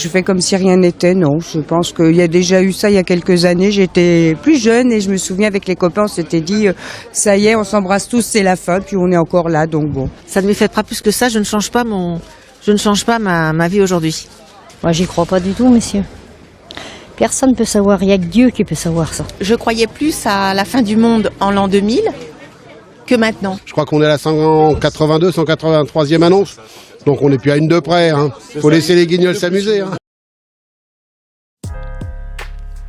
Je fais comme si rien n'était, non. Je pense qu'il y a déjà eu ça il y a quelques années. J'étais plus jeune et je me souviens avec les copains, on s'était dit ça y est, on s'embrasse tous, c'est la fin, puis on est encore là, donc bon. Ça ne m'effraie pas plus que ça, je ne change pas ma vie aujourd'hui. Moi, j'y crois pas du tout, monsieur. Personne ne peut savoir, il n'y a que Dieu qui peut savoir ça. Je croyais plus à la fin du monde en l'an 2000 que maintenant. Je crois qu'on est à la 182, 183e annonce. Donc on n'est plus à une de près. Faut laisser les guignols s'amuser.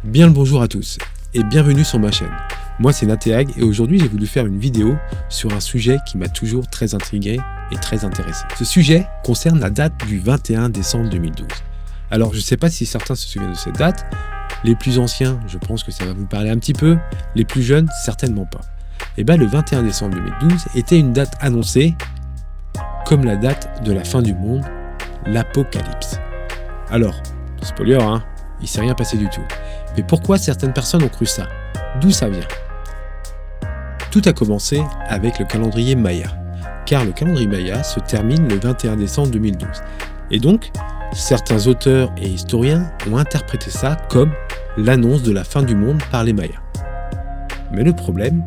Bien le bonjour à tous et bienvenue sur ma chaîne. Moi c'est Natéag et aujourd'hui j'ai voulu faire une vidéo sur un sujet qui m'a toujours très intrigué et très intéressé. Ce sujet concerne la date du 21 décembre 2012. Alors je ne sais pas si certains se souviennent de cette date, les plus anciens je pense que ça va vous parler un petit peu, les plus jeunes certainement pas. Et bien le 21 décembre 2012 était une date annoncée comme la date de la fin du monde, l'apocalypse. Alors, spoiler il s'est rien passé du tout. Mais pourquoi certaines personnes ont cru ça? D'où ça vient? Tout a commencé avec le calendrier Maya, car le calendrier Maya se termine le 21 décembre 2012. Et donc, certains auteurs et historiens ont interprété ça comme l'annonce de la fin du monde par les Mayas. Mais le problème,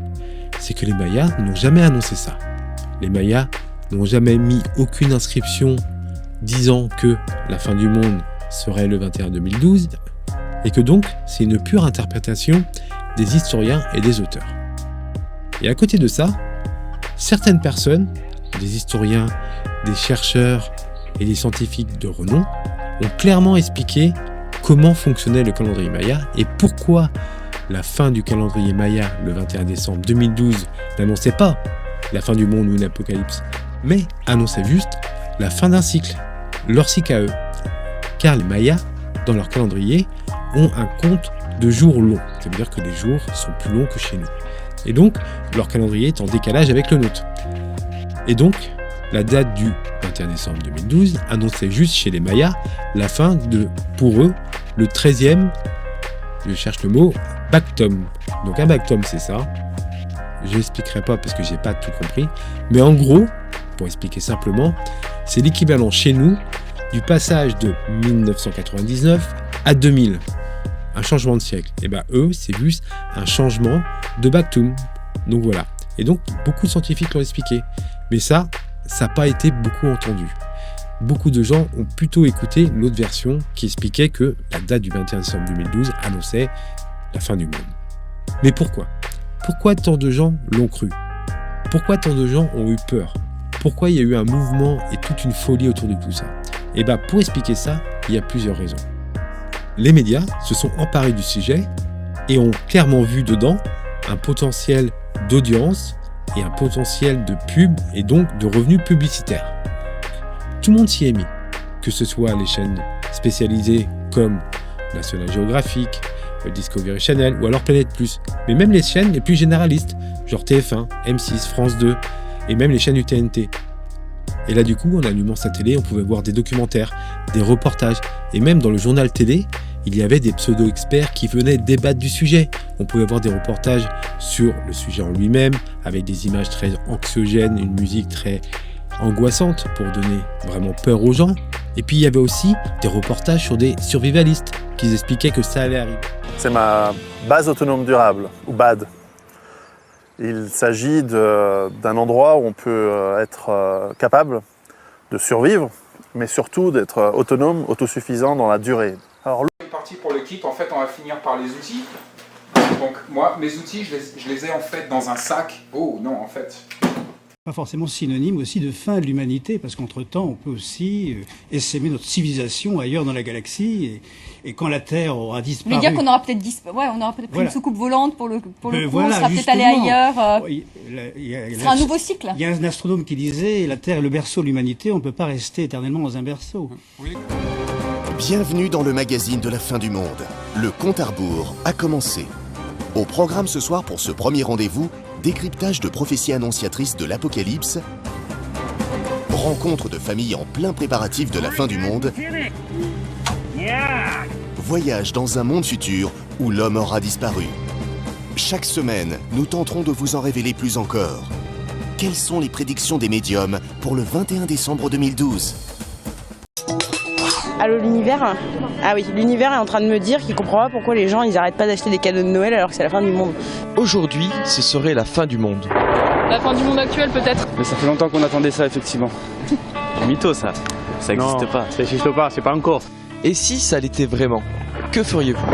c'est que les Mayas n'ont jamais annoncé ça. Les Mayas n'ont jamais mis aucune inscription disant que la fin du monde serait le 21 2012 et que donc c'est une pure interprétation des historiens et des auteurs. Et à côté de ça, certaines personnes, des historiens, des chercheurs et des scientifiques de renom, ont clairement expliqué comment fonctionnait le calendrier Maya et pourquoi la fin du calendrier Maya le 21 décembre 2012 n'annonçait pas la fin du monde ou une apocalypse, mais annonçait juste la fin d'un cycle, leur cycle à eux. Car les Mayas, dans leur calendrier, ont un compte de jours longs. Ça veut dire que les jours sont plus longs que chez nous. Et donc, leur calendrier est en décalage avec le nôtre. Et donc, la date du 21 décembre 2012 annonçait juste chez les Mayas la fin de, pour eux, le 13e, je cherche le mot, Bactum. Donc un Bactum, c'est ça. Je n'expliquerai pas parce que j'ai pas tout compris. Mais en gros, pour expliquer simplement, c'est l'équivalent chez nous du passage de 1999 à 2000. Un changement de siècle. Et bien eux, c'est juste un changement de Bactum. Donc voilà. Et donc, beaucoup de scientifiques l'ont expliqué. Mais ça n'a pas été beaucoup entendu. Beaucoup de gens ont plutôt écouté l'autre version qui expliquait que la date du 21 décembre 2012 annonçait la fin du monde. Mais pourquoi? Pourquoi tant de gens l'ont cru? Pourquoi tant de gens ont eu peur? Pourquoi il y a eu un mouvement et toute une folie autour de tout ça? Et bien pour expliquer ça, il y a plusieurs raisons. Les médias se sont emparés du sujet et ont clairement vu dedans un potentiel d'audience et un potentiel de pub et donc de revenus publicitaires. Tout le monde s'y est mis, que ce soit les chaînes spécialisées comme National Geographic, Discovery Channel ou alors Planète Plus, mais même les chaînes les plus généralistes, genre TF1, M6, France 2 et même les chaînes du TNT. Et là du coup, en allumant sa télé, on pouvait voir des documentaires, des reportages et même dans le journal télé, il y avait des pseudo-experts qui venaient débattre du sujet. On pouvait voir des reportages sur le sujet en lui-même, avec des images très anxiogènes, une musique très angoissante pour donner vraiment peur aux gens. Et puis il y avait aussi des reportages sur des survivalistes qui expliquaient que ça allait arriver. C'est ma base autonome durable, ou BAD. Il s'agit d'un endroit où on peut être capable de survivre, mais surtout d'être autonome, autosuffisant dans la durée. Alors, parti pour le kit, en fait on va finir par les outils. Donc moi, mes outils, je les ai en fait dans un sac. Oh non, en fait. Pas forcément synonyme aussi de fin de l'humanité, parce qu'entre-temps, on peut aussi essaimer notre civilisation ailleurs dans la galaxie, et quand la Terre aura disparu... Mais dire qu'on aura peut-être pris voilà. une soucoupe volante pour le coup, voilà, on sera peut-être allé ailleurs. Ce sera un nouveau cycle. Il y a un astronome qui disait, la Terre est le berceau de l'humanité, on ne peut pas rester éternellement dans un berceau. Oui. Bienvenue dans le magazine de la fin du monde. Le compte à rebours a commencé. Au programme ce soir pour ce premier rendez-vous, décryptage de prophéties annonciatrices de l'apocalypse, rencontre de familles en plein préparatif de la fin du monde, voyage dans un monde futur où l'homme aura disparu. Chaque semaine, nous tenterons de vous en révéler plus encore. Quelles sont les prédictions des médiums pour le 21 décembre 2012 ? Allô, l'univers? Ah oui, l'univers est en train de me dire qu'il comprend pas pourquoi les gens ils arrêtent pas d'acheter des cadeaux de Noël alors que c'est la fin du monde. Aujourd'hui, ce serait la fin du monde. La fin du monde actuel peut-être. Mais ça fait longtemps qu'on attendait ça effectivement. Mytho ça n'existe pas. Ça n'existe pas, c'est pas encore. Et si ça l'était vraiment, que feriez-vous?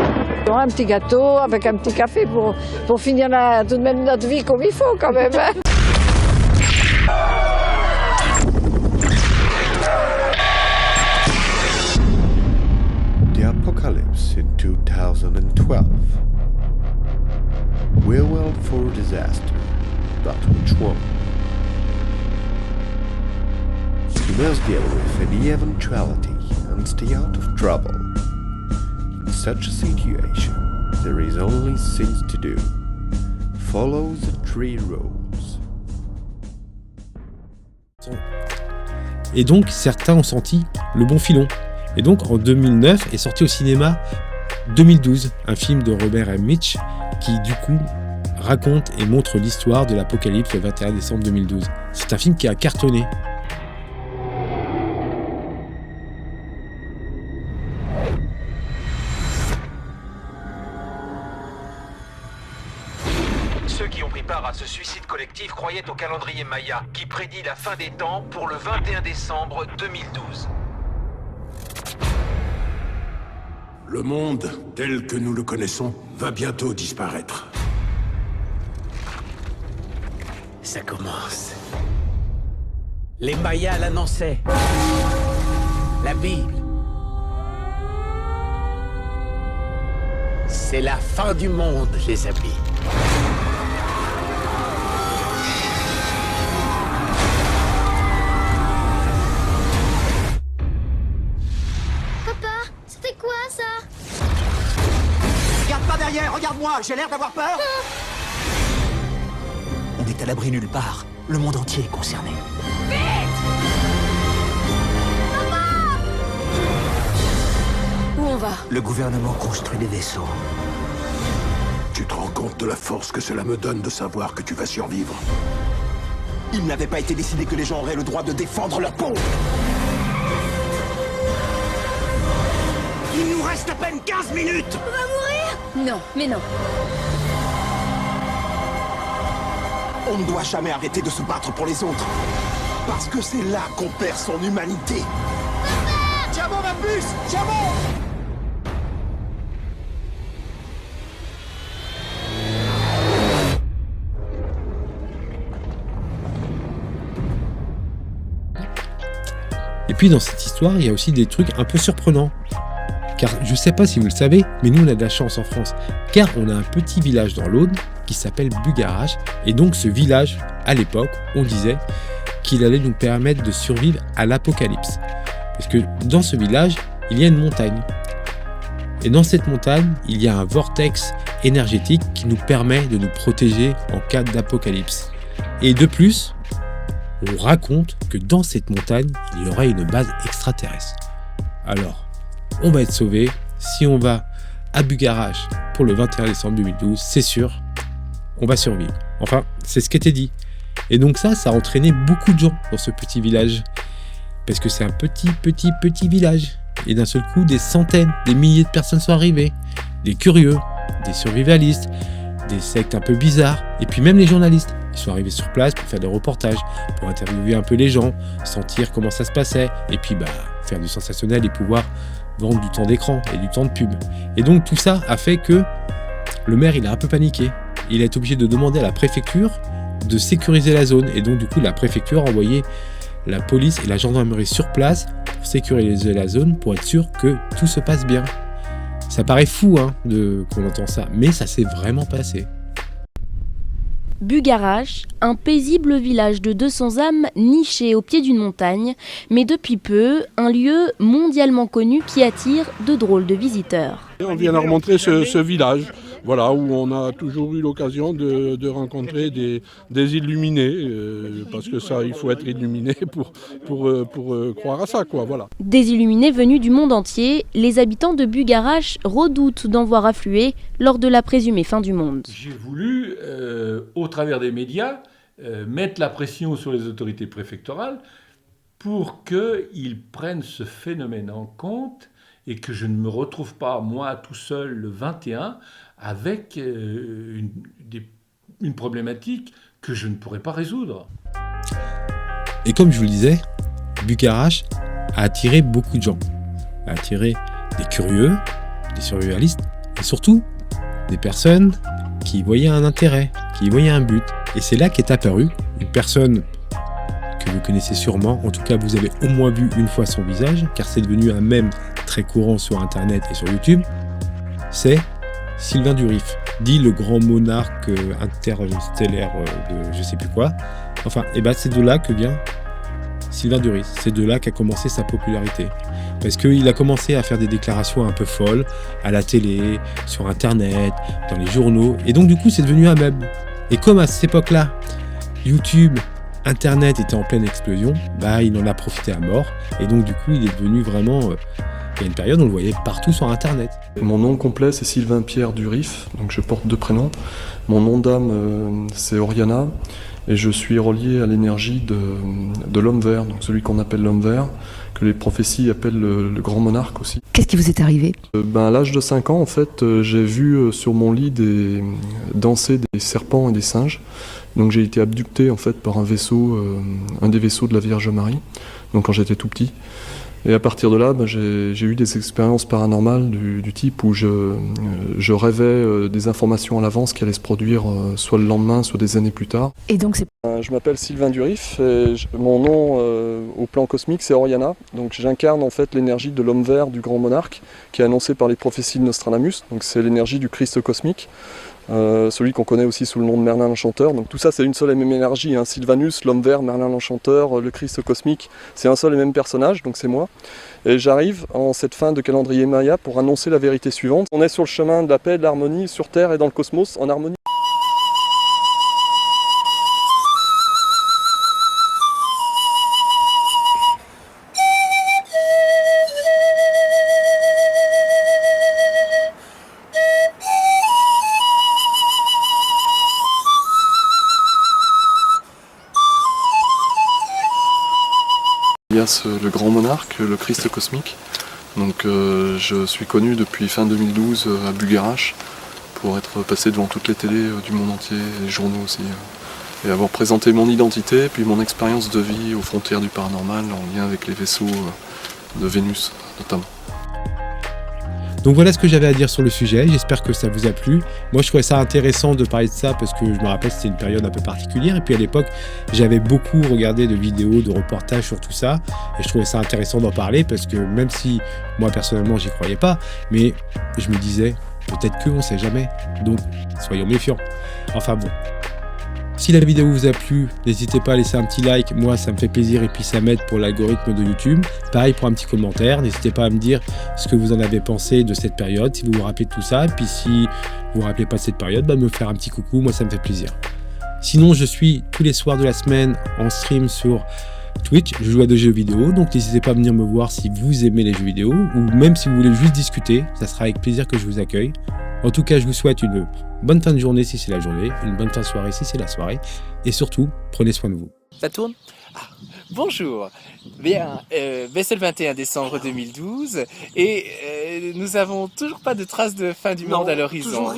Un petit gâteau avec un petit café pour finir tout de même notre vie comme il faut quand même. Hein. The apocalypse in 2012. We're well for disaster, but which one? You must deal with any eventuality and stay out of trouble. In such a situation, there is only things to do. Follow the 3 rules. Et donc, certains ont senti le bon filon. Et donc, en 2009, est sorti au cinéma 2012, un film de Robert M. Mitch qui, du coup, raconte et montre l'histoire de l'apocalypse le 21 décembre 2012. C'est un film qui a cartonné. Ceux qui ont pris part à ce suicide collectif croyaient au calendrier Maya, qui prédit la fin des temps pour le 21 décembre 2012. Le monde, tel que nous le connaissons, va bientôt disparaître. Ça commence. Les Mayas l'annonçaient. La Bible. C'est la fin du monde, les amis. C'est quoi ça? Regarde pas derrière, regarde-moi, j'ai l'air d'avoir peur. On est à l'abri nulle part. Le monde entier est concerné. Où on va? Le gouvernement construit des vaisseaux. Tu te rends compte de la force que cela me donne de savoir que tu vas survivre? Il n'avait pas été décidé que les gens auraient le droit de défendre leur peau. Il nous reste à peine 15 minutes. On va mourir? Non, mais non. On ne doit jamais arrêter de se battre pour les autres. Parce que c'est là qu'on perd son humanité. Tiens bon, ma puce! Tiens bon! Et puis dans cette histoire, il y a aussi des trucs un peu surprenants. Car je ne sais pas si vous le savez, mais nous on a de la chance en France. Car on a un petit village dans l'Aude qui s'appelle Bugarach. Et donc ce village, à l'époque, on disait qu'il allait nous permettre de survivre à l'apocalypse. Parce que dans ce village, il y a une montagne. Et dans cette montagne, il y a un vortex énergétique qui nous permet de nous protéger en cas d'apocalypse. Et de plus, on raconte que dans cette montagne, il y aurait une base extraterrestre. Alors, on va être sauvé. Si on va à Bugarach pour le 21 décembre 2012, c'est sûr, on va survivre. Enfin, c'est ce qui était dit. Et donc ça a entraîné beaucoup de gens dans ce petit village. Parce que c'est un petit village. Et d'un seul coup, des centaines, des milliers de personnes sont arrivées. Des curieux, des survivalistes, des sectes un peu bizarres. Et puis même les journalistes. Ils sont arrivés sur place pour faire des reportages, pour interviewer un peu les gens, sentir comment ça se passait. Et puis faire du sensationnel et pouvoir vendre du temps d'écran et du temps de pub. Et donc tout ça a fait que le maire il a un peu paniqué. Il a été obligé de demander à la préfecture de sécuriser la zone. Et donc du coup la préfecture a envoyé la police et la gendarmerie sur place pour sécuriser la zone, pour être sûr que tout se passe bien. Ça paraît fou qu'on entend ça, mais ça s'est vraiment passé. Bugarach, un paisible village de 200 âmes niché au pied d'une montagne, mais depuis peu, un lieu mondialement connu qui attire de drôles de visiteurs. On vient leur montrer ce village, voilà, où on a toujours eu l'occasion de rencontrer des illuminés, parce que ça, il faut être illuminé pour croire à ça, quoi, voilà. Des illuminés venus du monde entier, les habitants de Bugarach redoutent d'en voir affluer lors de la présumée fin du monde. J'ai voulu, au travers des médias, mettre la pression sur les autorités préfectorales pour qu'ils prennent ce phénomène en compte et que je ne me retrouve pas, moi, tout seul, le 21, avec une problématique que je ne pourrais pas résoudre. Et comme je vous le disais, Bucarache a attiré beaucoup de gens. A attiré des curieux, des survivalistes, et surtout des personnes qui y voyaient un intérêt, qui y voyaient un but. Et c'est là qu'est apparue une personne que vous connaissez sûrement, en tout cas vous avez au moins vu une fois son visage, car c'est devenu un mème très courant sur internet et sur YouTube, c'est Sylvain Durif, dit le grand monarque interstellaire de je sais plus quoi. Enfin, et ben c'est de là que vient Sylvain Durif, c'est de là qu'a commencé sa popularité. Parce qu'il a commencé à faire des déclarations un peu folles, à la télé, sur internet, dans les journaux, et donc du coup c'est devenu un mème. Et comme à cette époque-là, YouTube, internet était en pleine explosion, bah il en a profité à mort, et donc du coup il est devenu vraiment... il y a une période où on le voyait partout sur internet. Mon nom complet c'est Sylvain Pierre Durif, donc je porte 2 prénoms. Mon nom d'âme c'est Oriana, et je suis relié à l'énergie de l'homme vert, donc celui qu'on appelle l'homme vert, que les prophéties appellent le grand monarque aussi. Qu'est-ce qui vous est arrivé ? À l'âge de 5 ans, en fait, j'ai vu sur mon lit danser des serpents et des singes. Donc j'ai été abducté en fait par un des vaisseaux de la Vierge Marie, donc quand j'étais tout petit. Et à partir de là, j'ai eu des expériences paranormales du type où je rêvais des informations à l'avance qui allaient se produire soit le lendemain, soit des années plus tard. Et donc je m'appelle Sylvain Durif, et mon nom au plan cosmique c'est Oriana. Donc j'incarne en fait l'énergie de l'homme vert du grand monarque qui est annoncé par les prophéties de Nostradamus. Donc c'est l'énergie du Christ cosmique. Celui qu'on connaît aussi sous le nom de Merlin l'Enchanteur. Donc tout ça c'est une seule et même énergie, hein. Sylvanus, l'homme vert, Merlin l'Enchanteur, le Christ cosmique, c'est un seul et même personnage, donc c'est moi. Et j'arrive en cette fin de calendrier Maya pour annoncer la vérité suivante. On est sur le chemin de la paix et de l'harmonie sur Terre et dans le cosmos, en harmonie. Il y a le grand monarque, le Christ cosmique. Donc je suis connu depuis fin 2012 à Bucarache pour être passé devant toutes les télés du monde entier, les journaux aussi, et avoir présenté mon identité puis mon expérience de vie aux frontières du paranormal en lien avec les vaisseaux de Vénus notamment. Donc voilà ce que j'avais à dire sur le sujet, j'espère que ça vous a plu. Moi je trouvais ça intéressant de parler de ça parce que je me rappelle c'était une période un peu particulière et puis à l'époque j'avais beaucoup regardé de vidéos, de reportages sur tout ça et je trouvais ça intéressant d'en parler parce que même si moi personnellement j'y croyais pas, mais je me disais peut-être qu'on sait jamais, donc soyons méfiants. Enfin bon. Si la vidéo vous a plu, n'hésitez pas à laisser un petit like, moi ça me fait plaisir et puis ça m'aide pour l'algorithme de YouTube. Pareil pour un petit commentaire, n'hésitez pas à me dire ce que vous en avez pensé de cette période, si vous vous rappelez de tout ça, et puis si vous vous rappelez pas de cette période, me faire un petit coucou, moi ça me fait plaisir. Sinon je suis tous les soirs de la semaine en stream sur Twitch, je joue à des jeux vidéo, donc n'hésitez pas à venir me voir si vous aimez les jeux vidéo, ou même si vous voulez juste discuter, ça sera avec plaisir que je vous accueille. En tout cas, je vous souhaite une bonne fin de journée si c'est la journée, une bonne fin de soirée si c'est la soirée, et surtout, prenez soin de vous. Ça tourne ? Bonjour, bien, c'est le 21 décembre 2012 et nous avons toujours pas de traces de fin du monde à l'horizon.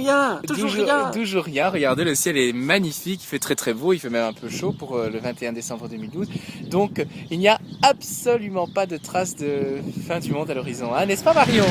Toujours rien, regardez le ciel est magnifique, il fait très très beau, il fait même un peu chaud pour le 21 décembre 2012. Donc il n'y a absolument pas de traces de fin du monde à l'horizon, hein, n'est-ce pas Marion ?